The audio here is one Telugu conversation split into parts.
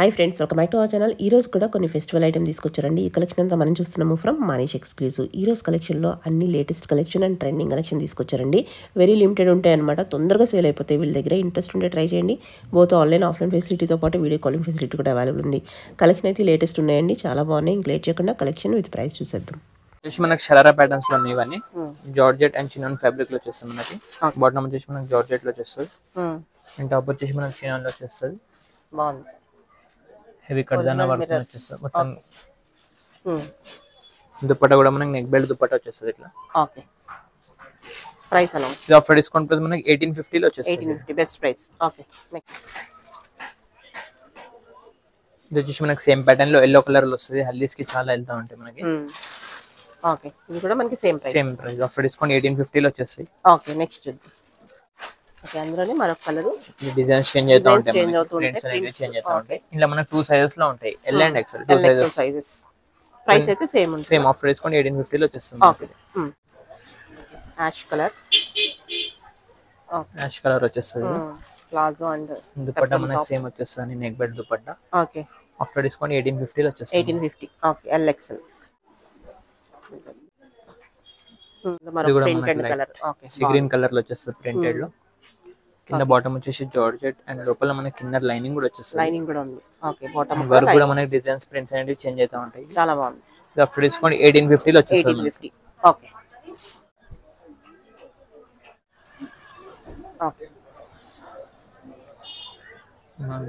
Hi friends, welcome back to our channel. ఈ రోజు కూడా కొన్ని ఫెస్టివల్ ఐటమ్ తీసుకొచ్చారండి. ఈ కలెక్షన్ అంతా మనం చూస్తున్నాము ఫ్రమ్ మనీష్ ఎక్స్క్లూజివ్. ఈ రోజు కలెక్షన్లో అన్ని latest collection and trending collection తీసుకొచ్చారండి. వెరీ లిమిటెడ్ ఉంటాయి అనమాట, తొందరగా సేల్ అయిపోతాయి వీళ్ళ దగ్గర. ఇంట్రెస్ట్ ఉంటే ట్రై చేయండి. బోత్ ఆన్లైన్ ఆఫ్లైన్ ఫెసిలిటీతో పాటు వీడియో కాలింగ్ ఫెసిలిటీ కూడా అవైలబుల్ ఉంది. కలెక్షన్ అయితే లేటెస్ట్ ఉన్నాయండి, చాలా బాగున్నాయి. ఇంక లేట్ చేయకుండా కలెక్షన్ విత్ ప్రైస్ చూసేద్దాం. మనకి షరారా ప్యాటర్న్స్ లో ఉన్నాయి ఇవన్నీ. జార్జెట్ అండ్ చినాన్ ఫ్యాబ్రిక్ లో వచ్చేస్తుంది మనకి. బాటమ్ వచ్చేసి మనకి జార్జెట్ లో వచ్చేస్తుంది అండ్ టాప్ వచ్చేసి మనకి చినాన్ లో వచ్చేస్తుంది. బాగుంది, హెవీ కడ్దానా వర్క్ వచ్చేస్తుంది మొత్తం. దుపట్టా కూడా మనకి నెక్ బెల్ట్ దుపట్టా వచ్చేస్తుంది ఇట్లా. ఓకే, ప్రైస్ అలా ఇది ఆఫర్ డిస్కౌంట్ ప్రైస్ మనకి 1850 లో వచ్చేస్తుంది. 1850 బెస్ట్ ప్రైస్. ఓకే, ఇది వచ్చేసి మనకి సేమ్ ప్యాటర్న్ లో ఎల్లో కలర్ లో వస్తుంది. హల్దీస్ కి చాలా వెళ్తా ఉంటాయి మనకి. ఓకే, ఇది కూడా మనకి సేమ్ ప్రైస్ ఆఫర్ డిస్కౌంట్ 1850 లో వచ్చేస్తాయి. ఓకే, నెక్స్ట్ చూద్దాం. ఓకే, అందులోనే మరొక కలర్. డిజైన్స్ చేంజ్ అవుతూ ఉంటాయి, ప్రింట్స్ అనేవి చేంజ్ అవుతూ ఉంటాయి. ఇలా మనకి 2 సైజెస్ లో ఉంటాయి, L and XL 2 sizes. Price అయితే సేమ్ ఉంటుంది. సేమ్ ఆఫర్ డిస్కౌంట్ 1850 లో వచ్చేస్తుంది. Okay, ash colour. Ash colour వచ్చేస్తుంది. ప్లాజో అండ్ దుపట్టా మనకి సేమ్ వచ్చేస్తుంది, neck belt dupatta. Okay, offer discount 1850 లో వచ్చేస్తుంది. 1850. Okay, L XL. Sea green colour లో వచ్చేస్తుంది ప్రింటెడ్ లో. కింద బాటమ్ వచ్చేసి జార్జెట్ అండ్ లోపల మనకి కింద లైనింగ్ కూడా వచ్చేస్తుంది. లైనింగ్ కూడా ఉంది. ఓకే, బాటమ్ వర్క్ కూడా మనకి డిజైన్స్ ప్రింట్స్ అనేవి చేంజ్ అవుతూ ఉంటాయి. చాలా బాగుంది. ఆఫర్ డిస్కౌంట్ 1850 లో వచ్చేస్తుంది. 1850. Okay, okay.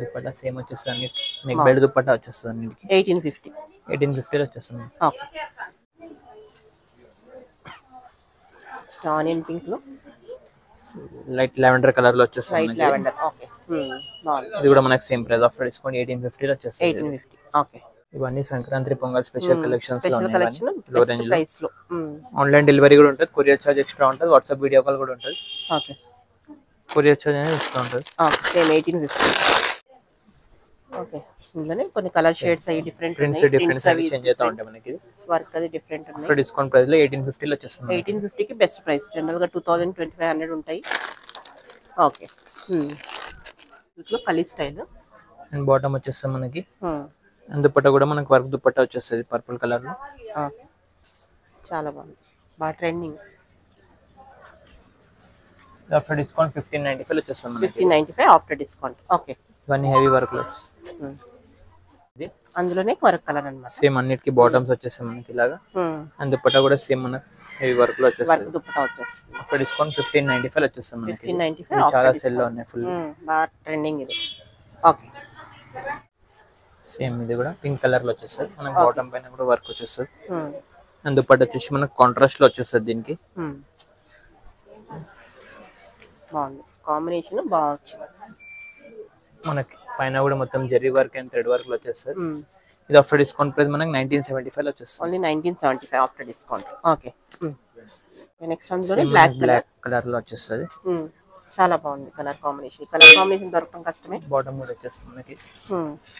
దుపట్టా సేమ్ వచ్చేస్తుంది, నెక్ బెల్ట్ దుపట్టా వచ్చేస్తుంది. 1850 లో వచ్చేస్తుంది. ఓకే, ఆనియన్ పింక్ లో లైట్ లావెండర్ కలర్ లో వచ్చేస్తుంది. Light lavender. ఓకే, బాగుంది. ఇది కూడా మనకి సేమ్ ప్రైస్ ఆఫర్ డిస్కౌంట్ 1850 లో వచ్చేస్తుంది. 1850. ఓకే, ఇవన్నీ సంక్రాంతి పొంగల్ స్పెషల్ కలెక్షన్స్ లో ఉన్నాయి. కలెక్షన్ లో రేంజ్ ప్రైస్ లో. ఆన్లైన్ డెలివరీ కూడా ఉంటుంది, కొరియర్ చార్జ్ ఎక్స్ట్రా ఉంటుంది, వాట్సాప్ వీడియో కాల్ కూడా ఉంటుంది. ఓకే, కొరియర్ చార్జ్ అనేది ఎక్స్ట్రా ఉంటుంది. సేమ్ 1850. ఓకే, ఇందులోనే కొన్ని కలర్ షేడ్స్ అవి డిఫరెంట్ ప్రింట్స్ అవి చేంజ్ అవుతూ ఉంటాయి మనకి. వర్క్ అది డిఫరెంట్ ఉంది. ఆఫర్ డిస్కౌంట్ ప్రైస్ లో 1850 లో వచ్చేస్తుంది. 1850 కి బెస్ట్ ప్రైస్. జనరల్ గా 2000-2500 ఉంటాయి. ఓకే, ఇట్లా కలీ స్టైల్ అండ్ బాటమ్ వచ్చేస్తుంది మనకి. అండ్ దుపట్టా కూడా మనకి వర్క్ దుపట్టా వచ్చేస్తుంది పర్పుల్ కలర్ లో. చాలా బాగుంది, బాగా ట్రెండింగ్. ఆఫర్ డిస్కౌంట్ 1595 వచ్చేస్తుంది మనకి. 1595 ఆఫ్టర్ డిస్కౌంట్. ఓకే, ఇవన్నీ హెవీ వర్క్ లో. అందులోనే వర్క్ కలర్ అన్నమాట. సేమ్ అన్నిటికి బాటమ్స్ వచ్చేస్తాయి మనకి ఇలాగా. అండ్ దుపట్టా కూడా సేమ్ మనకి హెవీ వర్క్ లో వచ్చేస్తుంది. దుపట్టా వచ్చేస్తుంది. ఆఫర్ డిస్కౌంట్ 1595 వచ్చేస్తుంది మనకి. 1595 చాలా సెల్ లో ఉన్నాయి ఫుల్. బాగా ట్రెండింగ్ ఇది. ఓకే, సేమ్ ఇది కూడా పింక్ కలర్ లో వచ్చేస్తుంది మనకి. బాటమ్ పైన కూడా వర్క్ వచ్చేస్తుంది. అండ్ దుపట్టా వచ్చేసి మనకి కాంట్రాస్ట్ లో వచ్చేస్తుంది దీనికి. బాగుంది, కాంబినేషన్ బాగా వచ్చింది. మనకి పైన కూడా మొత్తం Jerry work and thread work లో వచ్చేస్తుంది. ఇది ఆఫర్ డిస్కౌంట్ ప్రైస్ మనకి 1975 లో వచ్చేస్తుంది. Only 1975 after discount. Okay, next అందులో బ్లాక్ కలర్ లో వచ్చేస్తుంది. చాలా బాగుంది కలర్ కాంబినేషన్. కలర్ కాంబినేషన్ దొరకడం కష్టమే. బాటమ్ కూడా వచ్చేస్తుంది మనకి.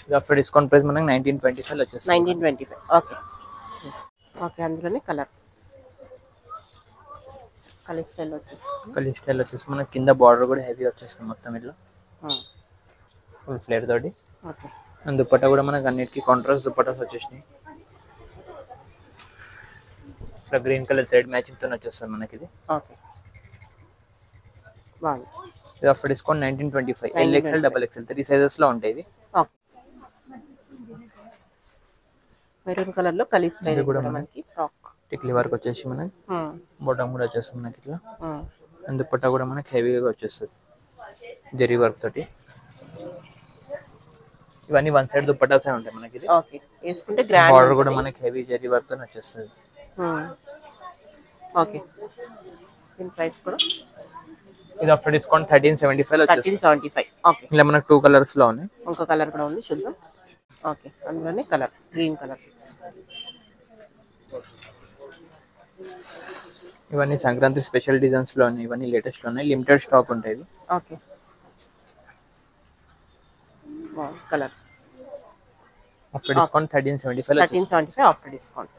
ఇది ఆఫర్ డిస్కౌంట్ ప్రైస్ మనకి 1925 లో వచ్చేస్తుంది. 1925. Okay, okay. అందులోనే కలర్ స్టైల్ వచ్చేసి మనకి కింద బార్డర్ కూడా హెవీ వచ్చేస్తుంది మొత్తం ఇట్లా ఫుల్ ఫ్లేర్ తోటి. ఓకే, అండ్ దుపట్టా కూడా మనకి అన్నిటికీ కాంట్రాస్ట్ దుపట్టాస్ వచ్చేసినాయి. ఇట్లా గ్రీన్ కలర్ థ్రెడ్ మ్యాచింగ్ తో వచ్చేస్తుంది మనకి ఇది. ఓకే, బాగుంది. ఇది offer discount 1925. L XL double XL 3 sizes లో ఉంటాయి ఇవి. ఓకే, మెరూన్ కలర్ లో కలీ స్టైల్ కూడా మనకి ఫ్రాక్ టిక్లీ వర్క్ వచ్చేసి మనకి. బాటమ్ కూడా వచ్చేస్తుంది మనకి ఇట్లా. అండ్ దుపట్టా కూడా మనకి హెవీగా వచ్చేస్తుంది జెరీ వర్క్ తోటి. ఇవన్నీ వన్ సైడ్ దుపట్టాసే ఉంటాయి మనకి. ఓకే, వేసుకుంటే గ్రాండ్. బార్డర్ కూడా మనకి హెవీ జెరీ వర్క్ తో వచ్చేస్తుంది. ఓకే, దీని ప్రైస్ కూడా ఇది ఆఫర్ డిస్కౌంట్ 1375 లో వచ్చేస్తుంది. 1375. ఓకే, ఇలా మనకి 2 కలర్స్ లో ఉన్నాయి. ఇంకో కలర్ కూడా ఉంది, చూద్దాం. ఓకే, అందులోనే కలర్ గ్రీన్ కలర్. ఇవన్నీ సంక్రాంతి స్పెషల్ డిజైన్స్ లో ఉన్నాయి. ఇవన్నీ లేటెస్ట్ లో ఉన్నాయి, లిమిటెడ్ స్టాక్ ఉంటాయి. ఓకే, కలర్ ఆఫర్ డిస్కౌంట్ 1375 లో 1375 ఆఫ్టర్ డిస్కౌంట్.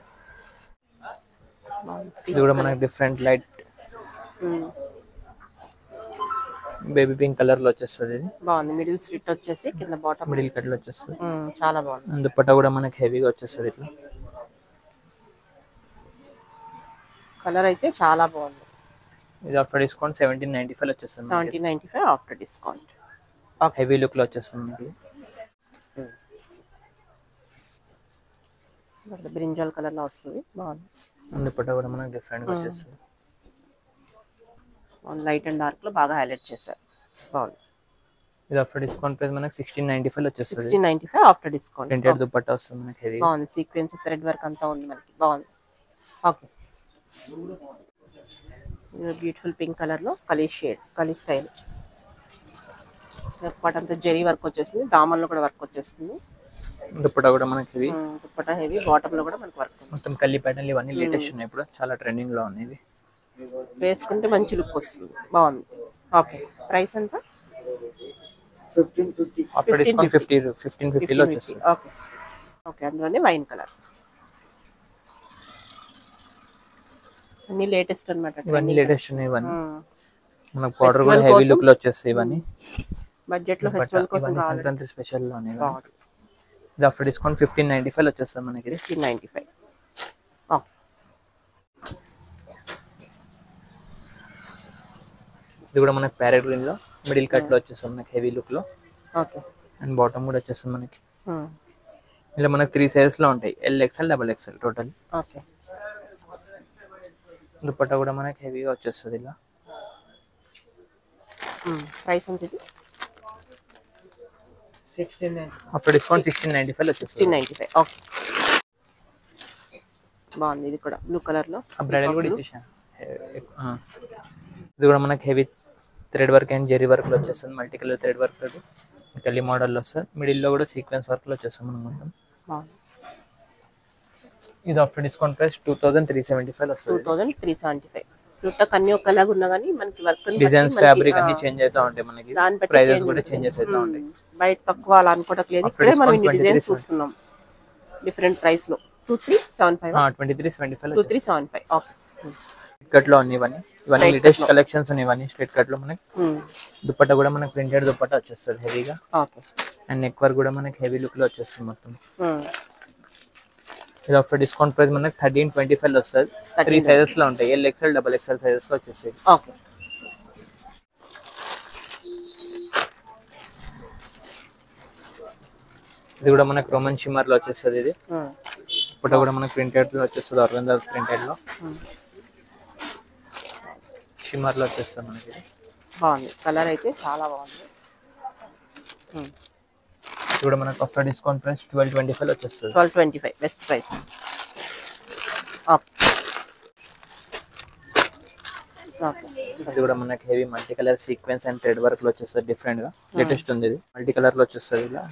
ఇది కూడా మనకి different light baby pink colour లో వచ్చేస్తుంది ఇది. బాగుంది. మిడిల్ స్లిట్ వచ్చేసి కింద బాటమ్ మిడిల్ కట్ లో వచ్చేస్తుంది. చాలా బాగుంది. దుపట్టా కూడా మనకి హెవీగా వచ్చేస్తుంది ఇట్లా. కలర్ అయితే చాలా బాగుంది. ఇది ఆఫ్టర్ డిస్కౌంట్ 1795 వచ్చేస్తుంది. 1795 ఆఫ్టర్ డిస్కౌంట్. హెవీ లుక్ లో వచ్చేస్తుంది మనకి. బ్రింజాల్ కలర్ లో వస్తుంది. బాగుంది. దుపట్టా కూడా మనకి డిఫరెంట్ గా వచ్చేస్తుంది. లైట్ అండ్ డార్క్ లో బాగా హైలైట్ చేశారు. బాగుంది. ఇది ఆఫ్టర్ డిస్కౌంట్ ప్రైస్ మనకి 1695 వచ్చేస్తుంది. 1695 ఆఫ్టర్ డిస్కౌంట్. ప్రింటెడ్ దుపట్టా వస్తుంది మనకి హెవీ. బాగుంది. సీక్వెన్స్ థ్రెడ్ వర్క్ అంతా ఉంది మనకి. బాగుంది. ఓకే. బ్యూటిఫుల్ పింక్ కలర్ లో కలీ షేడ్, కలీ స్టైల్. అంతా జెరీ వర్క్ వచ్చేస్తుంది. దామన్ లో కూడా వర్క్ వచ్చేస్తుంది. దుపట్టా కూడా మనకి హెవీ. దుపట్టా హెవీ. బాటమ్ లో కూడా మనకి వర్క్. మొత్తం కల్లి ప్యాటర్న్ ఇవన్నీ లేటెస్ట్ ఉన్నాయి ఇప్పుడు. చాలా ట్రెండింగ్ లో ఉన్నాయి ఇవి. వేసుకుంటే మంచి లుక్ వస్తుంది. బాగుంది. ఓకే. ప్రైస్ ఎంత? 1550. ఆఫ్టర్ డిస్కౌంట్ 1550 లో వచ్చేస్తుంది. ఓకే. ఓకే. అందులోనే వైన్ కలర్. అన్ని లేటెస్ట్ అన్నమాట. ఇవన్నీ లేటెస్ట్ ఉన్నాయి. ఇవన్నీ మనకు బార్డర్ కూడా హెవీ లుక్ లో వచ్చేస్తాయి. ఇవన్నీ బడ్జెట్ లో ఫెస్టివల్ కోసం సంక్రాంతి స్పెషల్ లో ఉన్నాయి. ఇది ఆఫ్టర్ డిస్కౌంట్ 1595 వచ్చేస్తుంది మనకి. 1595. ఓకే. ఇది కూడా మనకి ప్యారెట్ గ్రీన్ లో మిడిల్ కట్ లో వచ్చేస్తుంది మనకి హెవీ లుక్ లో. ఓకే. అండ్ బాటమ్ కూడా వచ్చేస్తుంది మనకి. ఇలా మనకి 3 సైజెస్ లో ఉంటాయి. LXL XXL total. Okay. Dupatta కూడా మనకి హెవీగా వచ్చేస్తుంది ఇలా. ప్రైస్ ఎంత ఇది? 1690. ఆఫ్టర్ డిస్కౌంట్ 1695 వచ్చేస్తుంది. 1695. ఓకే. బాగుంది. ఇది కూడా బ్లూ కలర్ లో బ్రైడల్ కూడా ఇచ్చేసాను. ఇది కూడా మనకి heavy thread work and zari work లో వచ్చేస్తుంది. మల్టీ కలర్ థ్రెడ్ వర్క్ తోటి కల్లి మోడల్ లో వస్తుంది. మిడిల్ లో కూడా సీక్వెన్స్ వర్క్ లో వచ్చేస్తుంది మనం మొత్తం. ఇది ఆఫ్టర్ డిస్కౌంట్ ప్రైస్ 2375 వస్తుంది. 2375. చుట్టూ అన్ని ఒకలాగా ఉన్నా కానీ మనకి వర్క్ డిజైన్స్ ఫ్యాబ్రిక్ అన్ని చేంజ్ అవుతా ఉంటాయి. మనకి ప్రైజెస్ కూడా చేంజెస్ అవుతా ఉంటాయి. బయట తక్కువ అలా అనుకోవడం లేదు. ఇక్కడే మనం ఇన్ని డిజైన్స్ చూస్తున్నాం డిఫరెంట్ ప్రైస్ లో. 2375. 2375. 2375. ఓకే. కట్ లో ఉన్నాయి ఇవన్నీ. ఇవన్నీ లేటెస్ట్ కలెక్షన్స్ ఉన్నాయి. ఇవన్నీ స్ట్రైట్ కట్ లో మనకి. దుపట్టా కూడా మనకి ప్రింటెడ్ దుపట్టా వచ్చేస్తుంది హెవీగా. ఓకే. అండ్ నెక్ వర్క్ కూడా మనకి హెవీ లుక్ లో వచ్చేస్తుంది మొత్తం. ఇది ఆఫ్టర్ డిస్కౌంట్ ప్రైస్ మనకి 1325 లో వస్తుంది. 3 సైజెస్ లో ఉంటాయి. LXL XXL సైజెస్ లో వచ్చేస్తాయి. ఓకే. ఇది కూడా మనకి రోమన్ షిమ్మర్ లో వచ్చేస్తుంది. ఇది దుపట్టా కూడా మనకి ప్రింటెడ్ లో వచ్చేస్తుంది. ఆర్గంజా ప్రింటెడ్ లో షిమ్మర్ లో వచ్చేస్తుంది మనకి. బాగుంది. కలర్ అయితే చాలా బాగుంది. ఇది కూడా మనకి ఆఫ్టర్ డిస్కౌంట్ ప్రైస్ 1225 వచ్చేస్తుంది. 1225 బెస్ట్ ప్రైస్. ఇది కూడా మనకి heavy multi colour sequence and thread work లో వచ్చేస్తుంది. డిఫరెంట్ గా లేటెస్ట్ ఉంది. ఇది మల్టీ కలర్ లో వచ్చేస్తుంది ఇలా.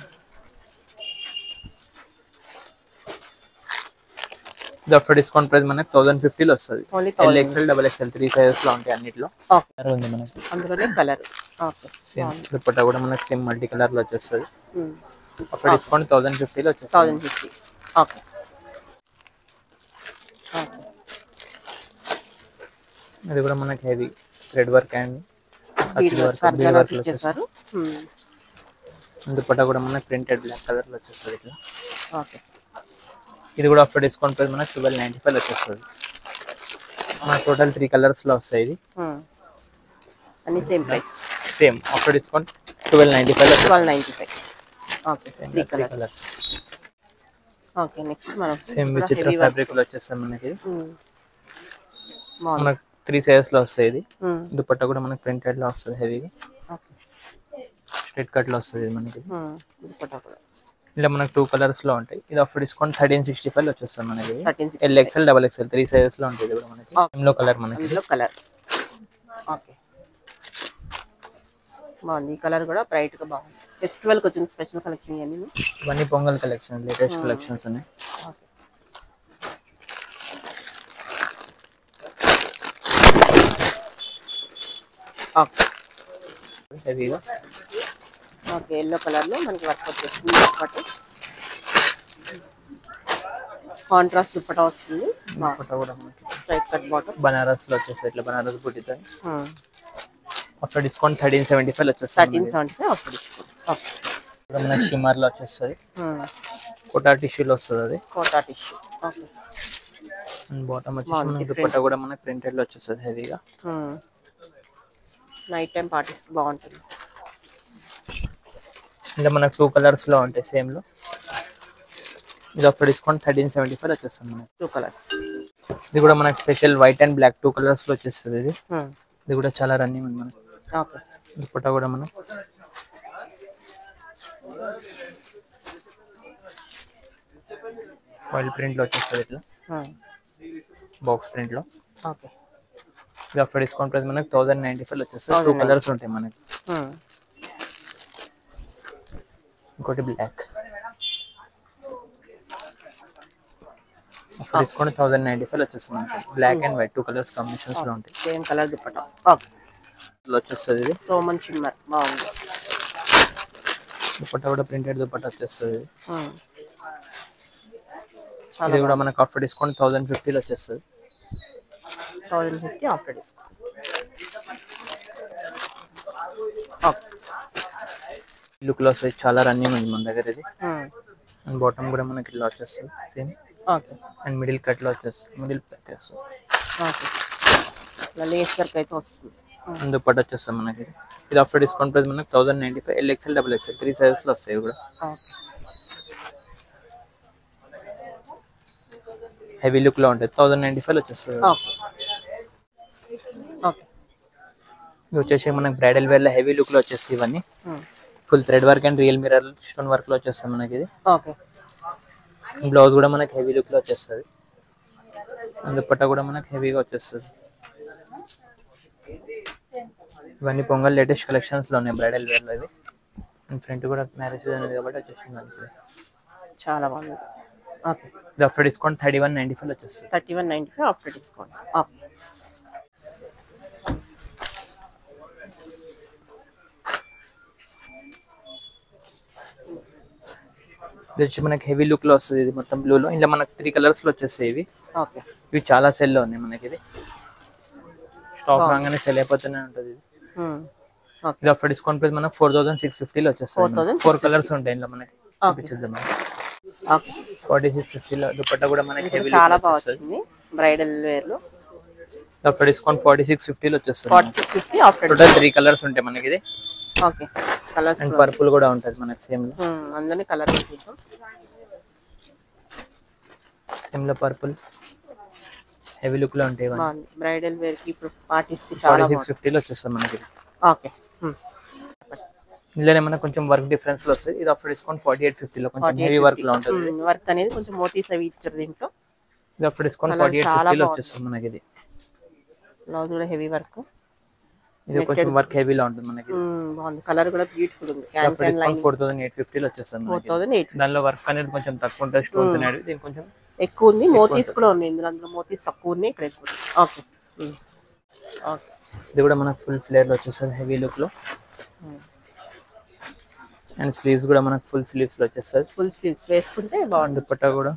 ఇది ఆఫ్టర్ డిస్కౌంట్ ప్రైస్ మనకి 1050 లో వస్తుంది. LXL XXL 3 సైజెస్ లో ఉంటాయి అన్నిట్లో. ఉంది మనకి అందులోనే కలర్. ఓకే. సేమ్ దుపట్టా కూడా మనకి సేమ్ మల్టీ కలర్ లో వచ్చేస్తుంది. ఆఫ్టర్ డిస్కౌంట్ 1050 లో వచ్చేస్తుంది. 1050. ఓకే. ఇది కూడా మనకి హెవీ థ్రెడ్ వర్క్ అండ్ ఇచ్చేసారు. దుపట్టా కూడా మనకి ప్రింటెడ్ బ్లాక్ కలర్ లో వచ్చేస్తుంది ఇట్లా. ఓకే. ఇది కూడా ఆఫ్టర్ డిస్కౌంట్ ప్రైస్ మనకి 1295 వచ్చేస్తుంది. మన టోటల్ 3 కలర్స్ లో వస్తాయి. ఇది అన్ని same price. Same after discount 1295. 1295. Okay. 3 colours. Okay. Next మనం సేమ్ విచిత్ర ఫ్యాబ్రిక్ లో వచ్చేస్తుంది మనకి. మనకి 3 సైజెస్ లో వస్తాయి. ఇది దుపట్టా కూడా మనకి ప్రింటెడ్ లో వస్తుంది హెవీగా. స్ట్రైట్ కట్ లో వస్తుంది మనకి. దుపట్టా కూడా ఇలా మనకి 2 కలర్స్ లో ఉంటాయి. ఇది ఆఫ్టర్ డిస్కౌంట్ 1365 వచ్చేస్తుంది మనకి. 1365. LXL XXL 3 సైజెస్ లో ఉంటాయి. ఇది కూడా మనకి ఎల్లో కలర్ మనకి. Yellow colour. ఓకే. బాగుంది. ఈ కలర్ కూడా బ్రైట్ గా బాగుంది. ఫెస్టివల్ కి వచ్చిన స్పెషల్ కలెక్షన్ ఇవన్నీ పొంగల్ కలెక్షన్ లేటెస్ట్ కలెక్షన్స్ ఉన్నాయి. ఓకే. హెవీగా. ఓకే. ఎల్లో కలర్ లో మనకి వర్క్ వచ్చేస్తుంది. కాంట్రాస్ట్ దుపట్టా వస్తుంది. దుపట్టా కూడా మనకి స్ట్రైట్ కట్ బాటమ్. బనారస్ లో వచ్చేసి ఇట్లా బనారస్ బుట్టితో ఆఫ్టర్ డిస్కౌంట్ 1375 వచ్చేస్తుంది. 1375 ఆఫ్టర్ డిస్కౌంట్. ఓకే. ఇప్పుడు మనకి షిమ్మర్ లో వచ్చేస్తుంది. కోటా టిష్యూలో వస్తుంది అది. Kota tissue. Okay. And bottom వచ్చేసి మనకి దుపట్టా కూడా మనకి ప్రింటెడ్ లో వచ్చేస్తుంది హెవీగా. నైట్ టైం పార్టీస్ కి బాగుంటుంది. ఇంకా మనకు 2 కలర్స్ లో ఉంటాయి సేమ్ లో. ఇది ఆఫ్టర్ డిస్కౌంట్ 1375 వచ్చేస్తుంది మనకి. 2 కలర్స్. ఇది కూడా మనకి special white and black 2 colours లో వచ్చేస్తుంది ఇది. ఇది కూడా చాలా రన్నింగ్ ఉంది మనకి. ఓకే. దుపట్టా కూడా మనం ఫాయిల్ ప్రింట్ లో వచ్చేస్తుంది ఇట్లా, బాక్స్ ప్రింట్ లో. ఓకే. ఇది ఆఫ్టర్ డిస్కౌంట్ ప్రైస్ మనకి 1095 వచ్చేస్తుంది. 2 కలర్స్ ఉంటాయి మనకి. ఇంకోటి బ్లాక్. ఆఫ్టర్ డిస్కౌంట్ 1095 వచ్చేస్తుంది మనకి. Black and white 2 colours combinations లో ఉంటాయి. Same colour dupatta. ఓకే. లో వచ్చేస్తుంది ఇది. రోమన్ షిమ్మర్ బాగుంది. దుపట్టా కూడా ప్రింటెడ్ దుపట్టా వచ్చేస్తుంది. చాలా ఇది కూడా మనకి ఆఫ్టర్ డిస్కౌంట్ 1050 వచ్చేస్తుంది. 1050 ఆఫ్టర్ డిస్కౌంట్. ఓకే. లుక్ లో వస్తుంది, చాలా రన్నింగ్ ఉంది మన దగ్గర ఇది. అండ్ బాటమ్ కూడా మనకి ఇలా వచ్చేస్తుంది same. Okay. And middle cut లో వచ్చేస్తుంది, మిడిల్ కట్ వస్తుంది. ఓకే. ఇలా లేస్ వర్క్ అయితే వస్తుంది. అండ్ దుపట్టా వచ్చేస్తుంది మనకి. ఇది ఆఫ్టర్ డిస్కౌంట్ ప్రైస్ మనకి 1095. LXL XXL 3 సైజెస్ లో వస్తాయి కూడా. ఓకే. హెవీ లుక్ లో ఉంటుంది. 1095 వచ్చేస్తుంది. ఓకే. ఓకే. ఇది వచ్చేసి మనకి బ్రైడల్ వేర్ లో హెవీ లుక్ లో వచ్చేసి ఇవన్నీ full thread work and real mirror stone work లో వచ్చేస్తుంది మనకి ఇది. ఓకే. బ్లౌజ్ కూడా మనకి హెవీ లుక్ లో వచ్చేస్తుంది. దుపట్టా కూడా మనకి హెవీగా వచ్చేస్తుంది. ఇవన్నీ పొంగల్ లేటెస్ట్ కలెక్షన్స్ లో ఉన్నాయి బ్రైడల్ వేర్ లో ఇవి. అండ్ ఫ్రంట్ కూడా మ్యారేజ్ సీజన్ ఉంది కాబట్టి వచ్చేసింది మనకి. చాలా బాగుంది. ఓకే. ఇది ఆఫ్టర్ డిస్కౌంట్ 3195 వచ్చేస్తుంది. 3195 ఆఫ్టర్ డిస్కౌంట్. ఓకే. ఇది వచ్చి మనకి హెవీ లుక్ లో వస్తుంది. ఇది మొత్తం బ్లూ లో, ఇలా మనకి 3 కలర్స్ లో వచ్చేస్తాయి ఇవి. ఓకే. ఇవి చాలా సెల్ లో ఉన్నాయి మనకి. ఇది స్టాక్ రాగానే సెల్ అయిపోతూనే ఉంటుంది ఇది. ఇది ఆఫ్టర్ డిస్కౌంట్ ప్రైస్ మనకి 4650 లో వచ్చేస్తుంది. 4 కలర్స్ ఉంటాయి ఇందులో మనకి. చూపించేద్దాం. ఓకే. 4650 లో దుపట్టా కూడా మనకి హెవీ చాలా బాగుంది బ్రైడల్ వేర్ లో. ఆఫ్టర్ డిస్కౌంట్ 4650 లో వచ్చేస్తుంది. 4650 ఆఫ్టర్ టోటల్ 3 కలర్స్ ఉంటాయి మనకి ఇది. ఓకే. కలర్స్ అండ్ పర్పుల్ కూడా ఉంటుంది మనకి సేమ్ లో. అందులోనే కలర్ చూద్దాం. సేమ్ లో పర్పుల్ హెవీ లుక్ లో ఉంటాయి ఇవన్నీ. బ్రైడల్ వేర్ కి ఇప్పుడు పార్టీస్ కి చాలా 4650 లో వచ్చేస్తుంది మనకి. ఓకే. ఇందులోనే మనకు కొంచెం వర్క్ డిఫరెన్స్ లో వస్తుంది. ఇది ఆఫ్టర్ డిస్కౌంట్ 4850 లో కొంచెం హెవీ వర్క్ లో ఉంటుంది. వర్క్ అనేది కొంచెం మోటివ్స్ అవి ఇచ్చారు దీంట్లో. ఇది ఆఫ్టర్ డిస్కౌంట్ 4850 లో వచ్చేస్తుంది మనకి ఇది. బ్లౌజ్ కూడా హెవీ వర్క్. ఇది కొంచెం వర్క్ హెవీ లో ఉంటుంది మనకి. బాగుంది. కలర్ కూడా బ్యూటిఫుల్ ఉంది. ఆఫ్టర్ డిస్కౌంట్ 4850 లో వచ్చేస్తుంది మనకి. 4850. దానిలో వర్క్ అనేది కొంచెం తక్కువ ఉంటుంది, స్టోన్స్ అనేది దీని కొంచెం ఎక్కువ ఉంది. మోతీస్ కూడా ఉన్నాయి ఇందులో. అందులో మోతీస్ తక్కువ ఉన్నాయి, ఇక్కడ ఎక్కువ. ఓకే. ఓకే. ఇది కూడా మనకు ఫుల్ ఫ్లేర్ లో వచ్చేస్తుంది హెవీ లుక్ లో. అండ్ స్లీవ్స్ కూడా మనకు ఫుల్ స్లీవ్స్ లో వచ్చేస్తుంది. ఫుల్ స్లీవ్స్ వేసుకుంటే బాగుంది. దుపట్టా కూడా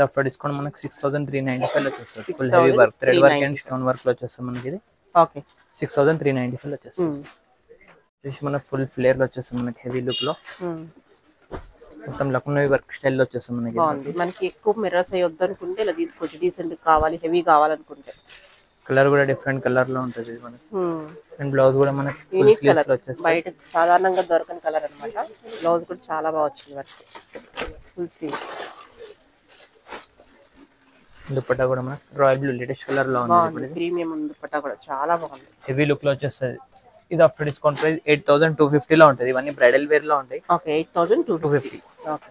ఆఫ్టర్ డిస్కౌంట్ మనకి 6395 లో వచ్చేస్తుంది. Full heavy work thread work and stone work లో వచ్చేస్తుంది మనకి ఇది. ఓకే. 6395 లో వచ్చేస్తుంది. ఇది మనకి ఫుల్ ఫ్లేర్ లో వచ్చేస్తుంది మనకి హెవీ లుక్ లో. మొత్తం లక్నో వర్క్ స్టైల్ లో వచ్చేస్తుంది మనకి. బాగుంది. మనకి ఎక్కువ మిర్రర్స్ అయ్యి వద్దనుకుంటే ఇలా తీసుకోవచ్చు. డీసెంట్ కావాలి, హెవీ కావాలనుకుంటే. కలర్ కూడా డిఫరెంట్ కలర్ లో ఉంటుంది ఇది మనకి. అండ్ బ్లౌజ్ కూడా మనకి ఫుల్ స్లీవ్స్ లో వచ్చేస్తుంది. బయట సాధారణంగా దొరకని కలర్ అన్నమాట. బ్లౌజ్ కూడా చాలా బాగా వచ్చింది వర్క్. Full sleeves. దుపట్టా కూడా మనకి రాయల్ బ్లూ లేటెస్ట్ కలర్ లో ఉంది. ప్రీమియం దుపట్టా కూడా చాలా బాగుంది. హెవీ లుక్ లో వచ్చేస్తుంది. ఇది ఆఫ్టర్ డిస్కౌంట్ ప్రైస్ 8250 లో ఉంటుంది. ఇవన్నీ బ్రైడల్ వేర్ లో ఉంటాయి. ఓకే. 8250. ఓకే.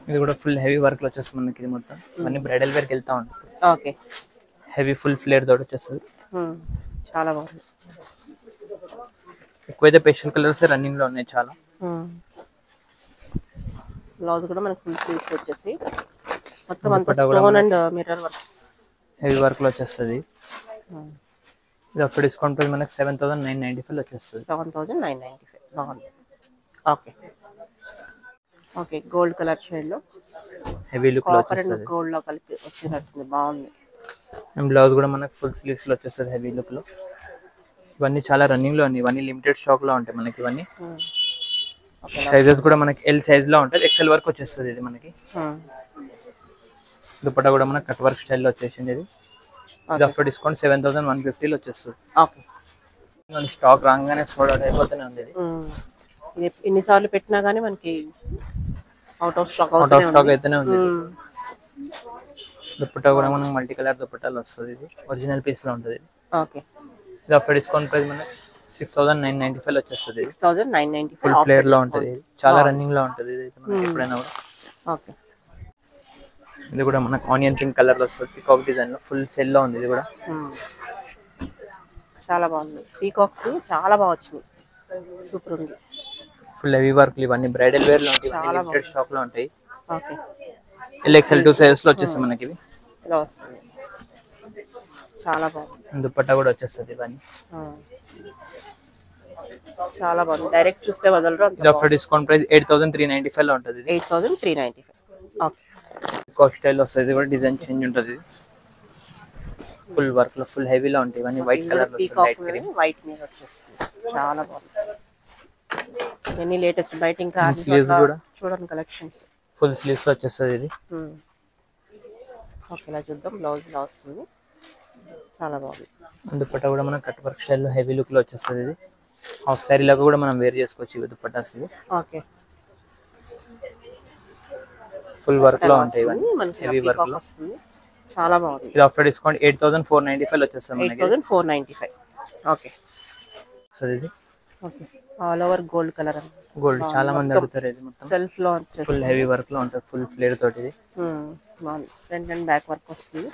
ఇది కూడా ఫుల్ హెవీ వర్క్ లో వచ్చేస్తుంది మనకి. ఇది మొత్తం ఇవన్నీ బ్రైడల్ వేర్ కి వెళ్తా ఉంటుంది. ఓకే. హెవీ ఫుల్ ఫ్లేర్ తోటి వచ్చేస్తుంది. చాలా బాగుంది. ఎక్కువైతే పేస్టల్ కలర్స్ రన్నింగ్ లో ఉన్నాయి చాలా. బ్లౌజ్ కూడా మనకి ఫుల్ స్లీవ్స్ వచ్చేసి మొత్తం అంతా stone and mirror works heavy work లో వచ్చేస్తుంది. ఇది ఆఫ్టర్ డిస్కౌంట్ ప్రైస్ మనకి 7995 వచ్చేస్తుంది. 7995 బాగుంది. Okay. Okay. Gold colour shade లో హెవీ లుక్ లో కాపర్ అండ్ వచ్చేస్తుంది. గోల్డ్ లో కలిపి వచ్చినట్టుంది, బాగుంది. అండ్ బ్లౌజ్ కూడా మనకు ఫుల్ స్లీవ్స్ లో వచ్చేస్తుంది హెవీ లుక్ లో. ఇవన్నీ చాలా రన్నింగ్ లో ఉన్నాయి, ఇవన్నీ లిమిటెడ్ స్టాక్ లో ఉంటాయి మనకి. ఇవన్నీ సైజెస్ కూడా మనకి ఎల్ సైజ్ లో ఉంటుంది, ఎక్సెల్ వరకు వచ్చేస్తుంది ఇది మనకి. దుపట్టా కూడా మనకి కట్ వర్క్ స్టైల్లో వచ్చేసింది ఇది. ఇది ఆఫ్టర్ డిస్కౌంట్ 7150 లో వచ్చేస్తుంది. స్టాక్ రాగానే సోల్డ్ అవుట్ అయిపోతూనే ఉంది ఇది. ఇది ఎన్నిసార్లు పెట్టినా గానీ మనకి అవుట్ ఆఫ్ స్టాక్ అయితేనే ఉంది. దుపట్టా కూడా మనకి మల్టీ కలర్ దుపట్టాలు వస్తుంది, ఇది ఒరిజినల్ పీస్ లో ఉంటుంది. ఓకే. ఇది ఆఫ్టర్ డిస్కౌంట్ ప్రైస్ మనకి 6995 వచ్చేస్తుంది. 6995 ఫుల్ ఫ్లేర్ లో ఉంటుంది, చాలా రన్నింగ్ లో ఉంటుంది ఇది మనకి ఎప్పుడైనా కూడా. ఓకే. ఇది కూడా మనకి ఆనియన్ పింక్ కలర్ లో వస్తుంది, పీకాక్ డిజైన్ లో ఫుల్ సెల్ లో ఉంది. ఇది కూడా చాలా బాగుంది, పీకాక్స్ చాలా బాగా వచ్చినాయి, సూపర్ ఉంది. ఫుల్ హెవీ వర్క్ ఇవన్నీ బ్రైడల్ వేర్ లో ఉంటాయి, లిమిటెడ్ స్టాక్ లో ఉంటాయి. ఓకే. ఎల్ఎక్స్ఎల్ 2 సైజెస్ లో వచ్చేస్తాయి మనకి ఇవి. ఇలా వస్తుంది, చాలా బాగుంది. దుపట్టా కూడా వచ్చేస్తుంది ఇవన్నీ. చాలా బాగుంది, డైరెక్ట్ చూస్తే వదలరు. ఇది ఆఫ్టర్ డిస్కౌంట్ ప్రైస్ 8395 లో ఉంటుంది. 8395. ఓకే. కాస్ట్ స్టైల్ వస్తుంది, ఇది కూడా డిజైన్ చేంజ్ ఉంటుంది. ఫుల్ వర్క్ లో ఫుల్ హెవీ లో ఉంటాయి ఇవన్నీ. వైట్ కలర్ లో లైట్ క్రీమ్ వైట్ మీద వచ్చేస్తుంది, చాలా బాగుంది. ఎన్ని లేటెస్ట్ బయట ఇంకా స్లీవ్స్ కూడా చూడండి కలెక్షన్. ఫుల్ స్లీవ్స్ లో వచ్చేస్తుంది ఇది. ఓకే, ఇలా చూద్దాం. బ్లౌజ్ ఇలా వస్తుంది, చాలా బాగుంది. దుపట్టా కూడా మనం కట్ వర్క్ స్టైల్ లో హెవీ లుక్ లో వచ్చేస్తుంది. ఇది హాఫ్ సారీ లాగా కూడా మనం వేర్ చేసుకోవచ్చు ఇవి దుపట్టాస్. ఇది ఓకే. ఫుల్ వర్క్ లో ఉంటాయి ఇవన్నీ, హెవీ వర్క్ లో వస్తుంది, చాలా బాగుంది. ఇది ఆఫ్టర్ డిస్కౌంట్ 8495 లో వచ్చేస్తుంది మనకి. 8495. ఓకే. సో ఇది okay, all over gold colour. Gold చాలా మంది అడుగుతారు. ఇది మొత్తం సెల్ఫ్ లో ఫుల్ హెవీ వర్క్ లో ఉంటుంది, ఫుల్ ఫ్లేర్ తోటి. ఇది బాగుంది, ఫ్రంట్ అండ్ బ్యాక్ వర్క్ వస్తుంది.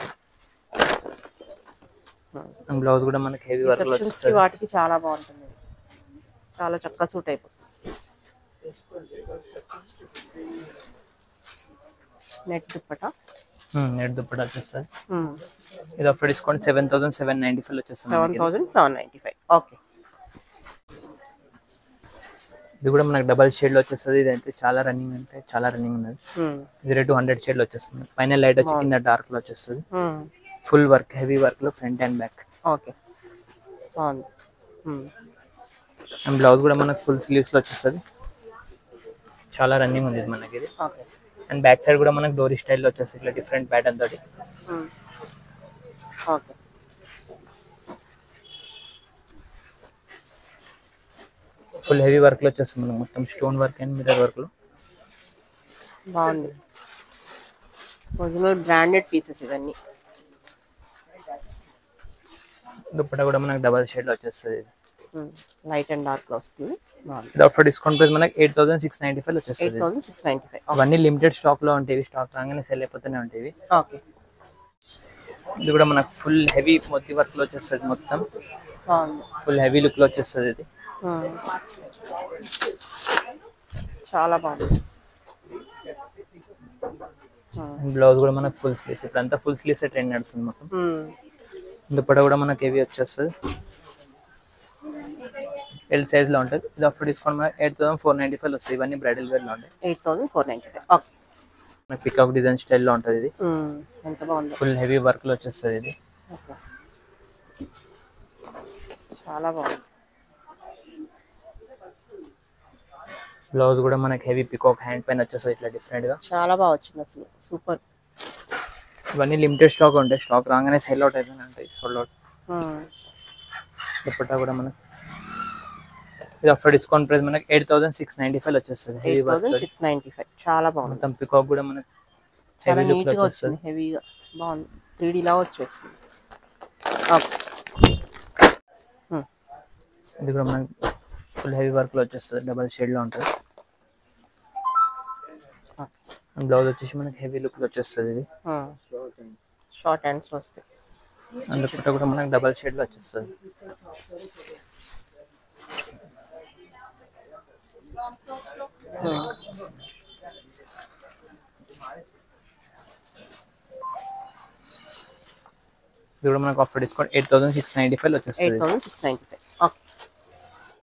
బ్లౌజ్ కూడా మనకి హెవీ వర్క్ లో వచ్చేస్తుంది. వాటికి చాలా బాగుంటుంది, చాలా చక్కగా సూట్ అయిపోతుంది. నెట్ దుపట్టా వచ్చేస్తుంది. ఇది ఆఫ్టర్ డిస్కౌంట్ 7795 వచ్చేస్తుంది. 7795. ఓకే. ఇది కూడా మనకి డబల్ షేడ్ లో వచ్చేస్తుంది. ఇది అయితే చాలా రన్నింగ్ ఉన్నది. ఇది 200 షేడ్ లో వచ్చేస్తుంది. పైన లైట్ వచ్చి కింద డార్క్ లో వచ్చేస్తుంది. ఫుల్ వర్క్ హెవీ వర్క్ లో ఫ్రంట్ అండ్ బ్యాక్. ఓకే, బాగుంది. అండ్ బ్లౌజ్ కూడా మనకి ఫుల్ స్లీవ్స్ లో వచ్చేస్తుంది, చాలా రన్నింగ్ ఉంది ఇది మనకి. ఇది ఓకే. అండ్ బ్యాక్ సైడ్ కూడా మనకి డోరీ స్టైల్ లో వచ్చేస్తుంది, ఇట్లా డిఫరెంట్ ప్యాటర్న్ తోటి. ఓకే. ఫుల్ హెవీ వర్క్ లో వచ్చేస్తుంది మనకి, మొత్తం stone work and mirror work లో. బాగుంది, ఒరిజినల్ బ్రాండెడ్ పీసెస్ ఇవన్నీ. దుపట్టా కూడా మనకి డబల్ షేడ్ లో వచ్చేస్తుంది, లైట్ అండ్ డార్క్ లో వస్తుంది. ఇది ఆఫ్టర్ డిస్కౌంట్ ప్రైస్ మనకి 8695 వచ్చేస్తుంది. 8695. అవన్నీ లిమిటెడ్ స్టాక్ లో ఉంటాయి, స్టాక్ రాగానే సెల్ అయిపోతూనే ఉంటాయి. ఓకే. ఇది కూడా మనకి ఫుల్ హెవీ మోతీ వర్క్ లో వచ్చేస్తుంది, మొత్తం ఫుల్ హెవీ లుక్ లో వచ్చేస్తుంది. ఇది చాలా బాగుంది. బ్లౌజ్ కూడా మనకి ఫుల్ స్లీవ్స్, ఇప్పుడు అంతా ఫుల్ స్లీవ్స్ ట్రెండ్ నడుస్తుంది మొత్తం. దుపట్టా కూడా మనకి హెవీ వచ్చేస్తుంది, ఎల్ సైజ్ లో ఉంటుంది. ఇది ఆఫ్టర్ డిస్కౌంట్ మనకి 8495 వస్తుంది. ఇవన్నీ బ్రైడల్ వేర్ లో ఉంటాయి. 8495. ఓకే. మనకి పికాక్ డిజైన్ స్టైల్ లో ఉంటుంది. ఇది ఎంత బాగుంది, ఫుల్ హెవీ వర్క్ లో వచ్చేస్తుంది. ఇది చాలా బాగుంది. బ్లౌజ్ కూడా మనకి హెవీ పికాక్ హ్యాండ్ పైన వచ్చేస్తుంది, ఇట్లా డిఫరెంట్ గా చాలా బాగా వచ్చింది అసలు, సూపర్. ఇవన్నీ లిమిటెడ్ స్టాక్ ఉంటాయి, స్టాక్ రాగానే సెల్ అవుట్ అయిపోయినా ఉంటాయి, సోల్డ్ అవుట్. దుపట్టా కూడా మనకి ఇది ఆఫ్టర్ డిస్కౌంట్ ప్రైస్ మనకి 8695 వచ్చేస్తుంది. Heavy work 8695. చాలా బాగుంది. మొత్తం పికాక్ కూడా మనకి చాలా నీట్ గా వచ్చింది, హెవీగా బాగుంది, 3D లా వచ్చేస్తుంది. ఇది కూడా మనకి ఫుల్ హెవీ వర్క్ లో వచ్చేస్తుంది, డబల్ షేడ్ లో ఉంటుంది. బ్లౌజ్ వచ్చేసి మనకి హెవీ లుక్ లో వచ్చేస్తుంది. ఇది షార్ట్ హ్యాండ్స్ వస్తాయి. దుపట్టా కూడా మనకి డబల్ షేడ్ లో వచ్చేస్తుంది. ఇది కూడా మనకు ఆఫర్ డిస్కౌంట్ 8695 వచ్చేస్తుంది. 8695.